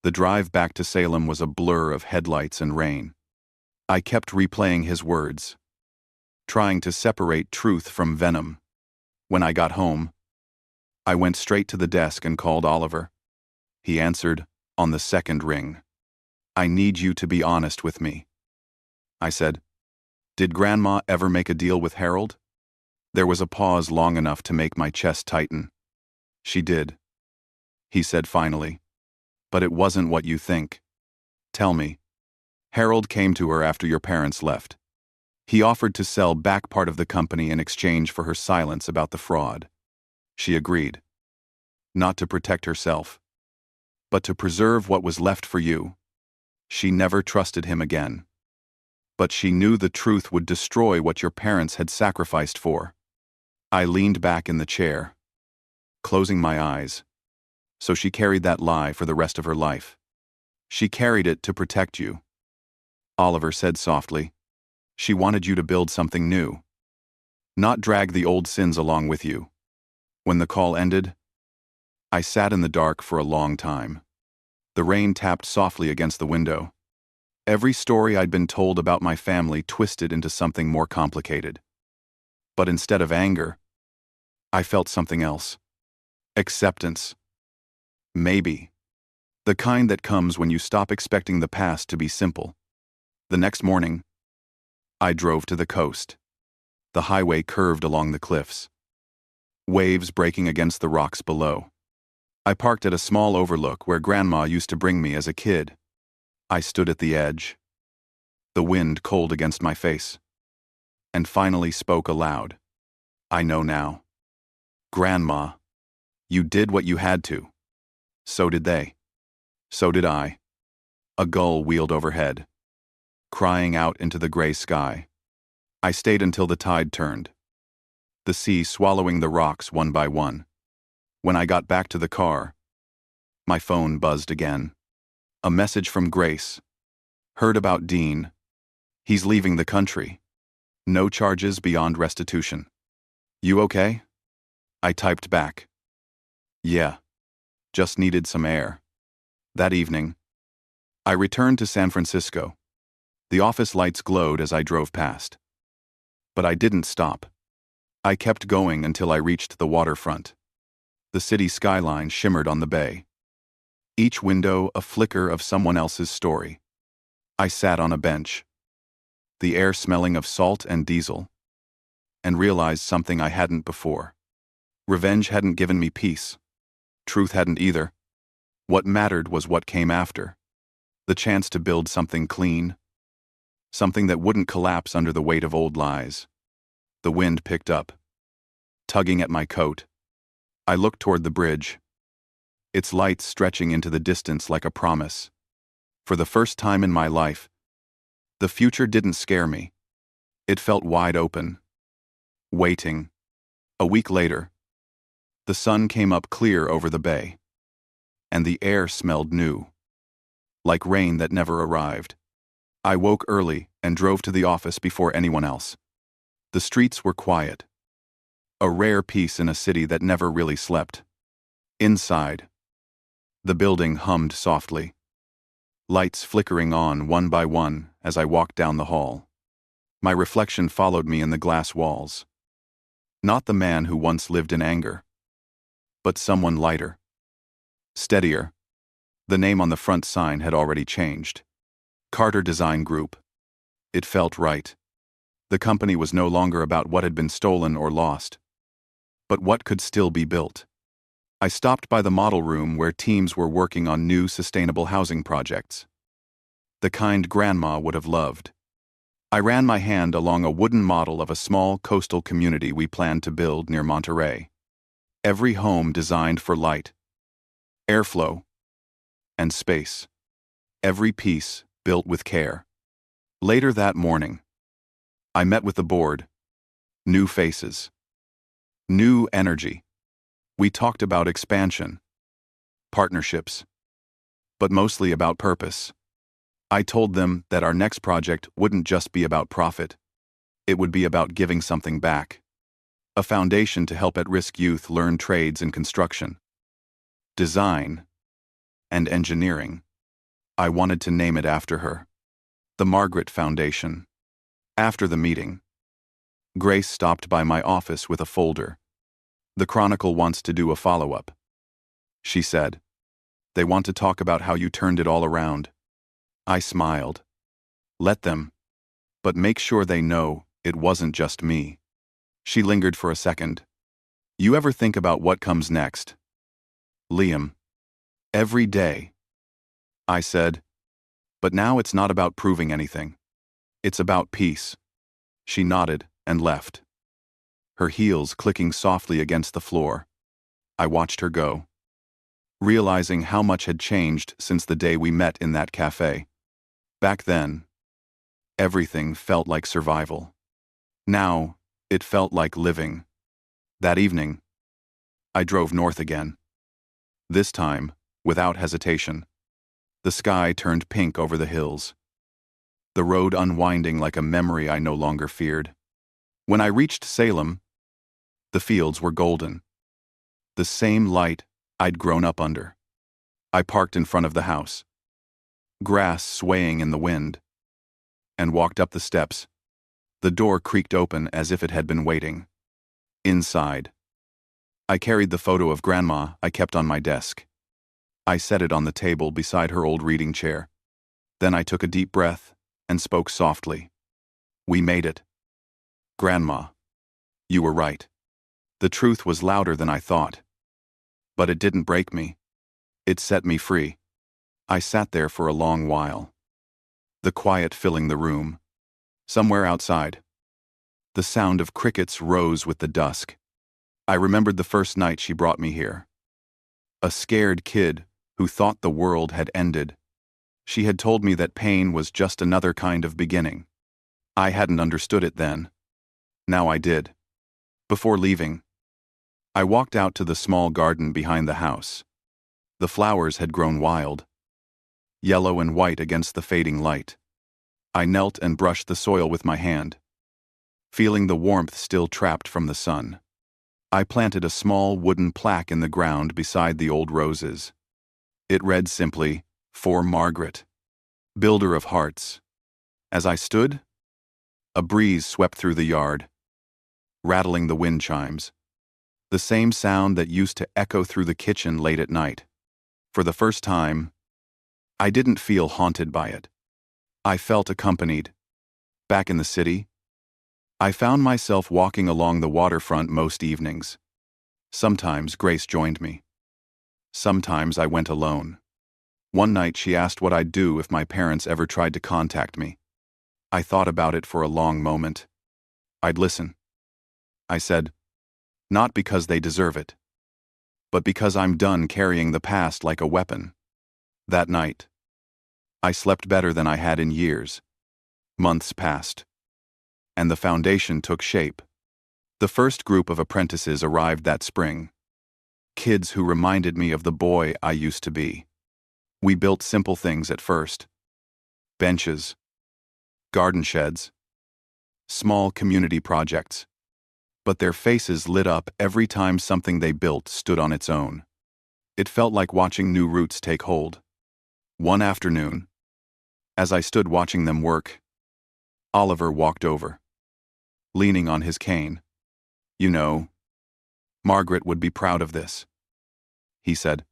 The drive back to Salem was a blur of headlights and rain. I kept replaying his words, trying to separate truth from venom. When I got home, I went straight to the desk and called Oliver. He answered on the second ring. I need you to be honest with me. I said, did Grandma ever make a deal with Harold? There was a pause long enough to make my chest tighten. She did, he said finally. But it wasn't what you think. Tell me. Harold came to her after your parents left. He offered to sell back part of the company in exchange for her silence about the fraud. She agreed. Not to protect herself, but to preserve what was left for you. She never trusted him again. But she knew the truth would destroy what your parents had sacrificed for. I leaned back in the chair, closing my eyes. So she carried that lie for the rest of her life. She carried it to protect you. Oliver said softly, she wanted you to build something new. Not drag the old sins along with you. When the call ended, I sat in the dark for a long time. The rain tapped softly against the window. Every story I'd been told about my family twisted into something more complicated. But instead of anger, I felt something else. Acceptance. Maybe. The kind that comes when you stop expecting the past to be simple. The next morning, I drove to the coast. The highway curved along the cliffs, waves breaking against the rocks below. I parked at a small overlook where Grandma used to bring me as a kid. I stood at the edge, the wind cold against my face, and finally spoke aloud. I know now. Grandma, you did what you had to. So did they. So did I. A gull wheeled overhead, crying out into the gray sky. I stayed until the tide turned, the sea swallowing the rocks one by one. When I got back to the car, my phone buzzed again. A message from Grace. Heard about Dean. He's leaving the country. No charges beyond restitution. You okay? I typed back. Yeah. Just needed some air. That evening, I returned to San Francisco. The office lights glowed as I drove past. But I didn't stop. I kept going until I reached the waterfront. The city skyline shimmered on the bay. Each window a flicker of someone else's story. I sat on a bench, the air smelling of salt and diesel, and realized something I hadn't before. Revenge hadn't given me peace. Truth hadn't either. What mattered was what came after. The chance to build something clean, something that wouldn't collapse under the weight of old lies. The wind picked up, tugging at my coat. I looked toward the bridge, its lights stretching into the distance like a promise. For the first time in my life, the future didn't scare me. It felt wide open, waiting. A week later, the sun came up clear over the bay, and the air smelled new, like rain that never arrived. I woke early and drove to the office before anyone else. The streets were quiet, a rare peace in a city that never really slept. Inside, the building hummed softly, lights flickering on one by one as I walked down the hall. My reflection followed me in the glass walls. Not the man who once lived in anger, but someone lighter, steadier. The name on the front sign had already changed. Carter Design Group. It felt right. The company was no longer about what had been stolen or lost, but what could still be built. I stopped by the model room where teams were working on new sustainable housing projects. The kind Grandma would have loved. I ran my hand along a wooden model of a small coastal community we planned to build near Monterey. Every home designed for light, airflow, and space. Every piece built with care. Later that morning, I met with the board. New faces. New energy. We talked about expansion, partnerships, but mostly about purpose. I told them that our next project wouldn't just be about profit. It would be about giving something back. A foundation to help at-risk youth learn trades in construction, design, and engineering. I wanted to name it after her. The Margaret Foundation. After the meeting, Grace stopped by my office with a folder. The Chronicle wants to do a follow-up. She said, they want to talk about how you turned it all around. I smiled. Let them. But make sure they know it wasn't just me. She lingered for a second. You ever think about what comes next? Liam. Every day. I said, but now it's not about proving anything. It's about peace. She nodded and left, her heels clicking softly against the floor. I watched her go, realizing how much had changed since the day we met in that cafe. Back then, everything felt like survival. Now, it felt like living. That evening, I drove north again. This time, without hesitation. The sky turned pink over the hills, the road unwinding like a memory I no longer feared. When I reached Salem, the fields were golden. The same light I'd grown up under. I parked in front of the house, grass swaying in the wind, and walked up the steps. The door creaked open as if it had been waiting. Inside, I carried the photo of Grandma I kept on my desk. I set it on the table beside her old reading chair. Then I took a deep breath and spoke softly. We made it. Grandma, you were right. The truth was louder than I thought. But it didn't break me. It set me free. I sat there for a long while, the quiet filling the room. Somewhere outside, the sound of crickets rose with the dusk. I remembered the first night she brought me here. A scared kid who thought the world had ended. She had told me that pain was just another kind of beginning. I hadn't understood it then. Now I did. Before leaving, I walked out to the small garden behind the house. The flowers had grown wild, yellow and white against the fading light. I knelt and brushed the soil with my hand, feeling the warmth still trapped from the sun. I planted a small wooden plaque in the ground beside the old roses. It read simply, "For Margaret, Builder of Hearts." As I stood, a breeze swept through the yard, rattling the wind chimes. The same sound that used to echo through the kitchen late at night. For the first time, I didn't feel haunted by it. I felt accompanied. Back in the city, I found myself walking along the waterfront most evenings. Sometimes Grace joined me. Sometimes I went alone. One night she asked what I'd do if my parents ever tried to contact me. I thought about it for a long moment. I'd listen. I said, not because they deserve it, but because I'm done carrying the past like a weapon. That night, I slept better than I had in years. Months passed, and the foundation took shape. The first group of apprentices arrived that spring. Kids who reminded me of the boy I used to be. We built simple things at first. Benches, garden sheds, small community projects. But their faces lit up every time something they built stood on its own. It felt like watching new roots take hold. One afternoon, as I stood watching them work, Oliver walked over, leaning on his cane. You know, Margaret would be proud of this, he said.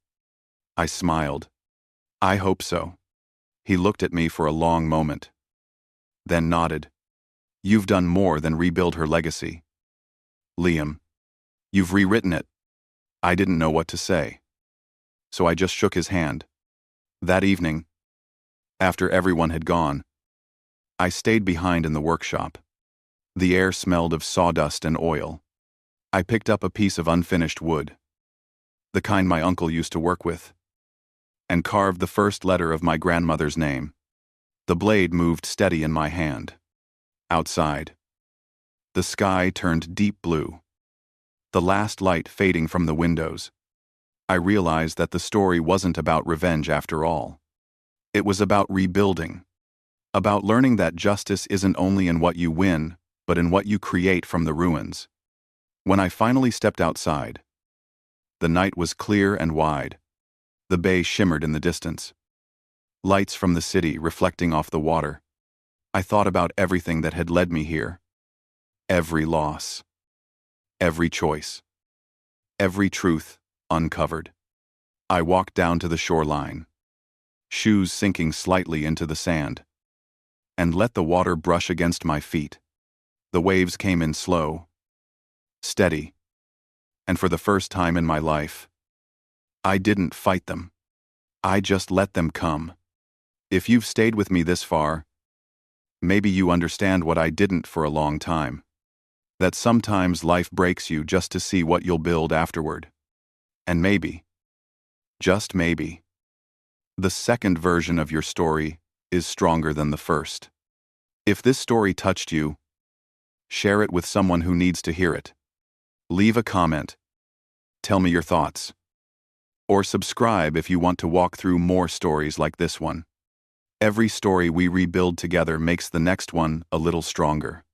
I smiled. I hope so. He looked at me for a long moment, then nodded. You've done more than rebuild her legacy, Liam. You've rewritten it. I didn't know what to say, so I just shook his hand. That evening, after everyone had gone, I stayed behind in the workshop. The air smelled of sawdust and oil. I picked up a piece of unfinished wood, the kind my uncle used to work with, and carved the first letter of my grandmother's name. The blade moved steady in my hand. Outside, the sky turned deep blue, the last light fading from the windows. I realized that the story wasn't about revenge after all. It was about rebuilding, about learning that justice isn't only in what you win, but in what you create from the ruins. When I finally stepped outside, the night was clear and wide. The bay shimmered in the distance, lights from the city reflecting off the water. I thought about everything that had led me here. Every loss, every choice, every truth uncovered. I walked down to the shoreline, shoes sinking slightly into the sand, and let the water brush against my feet. The waves came in slow, steady, and for the first time in my life, I didn't fight them. I just let them come. If you've stayed with me this far, maybe you understand what I didn't for a long time. That sometimes life breaks you just to see what you'll build afterward. And maybe, just maybe, the second version of your story is stronger than the first. If this story touched you, share it with someone who needs to hear it. Leave a comment. Tell me your thoughts. Or subscribe if you want to walk through more stories like this one. Every story we rebuild together makes the next one a little stronger.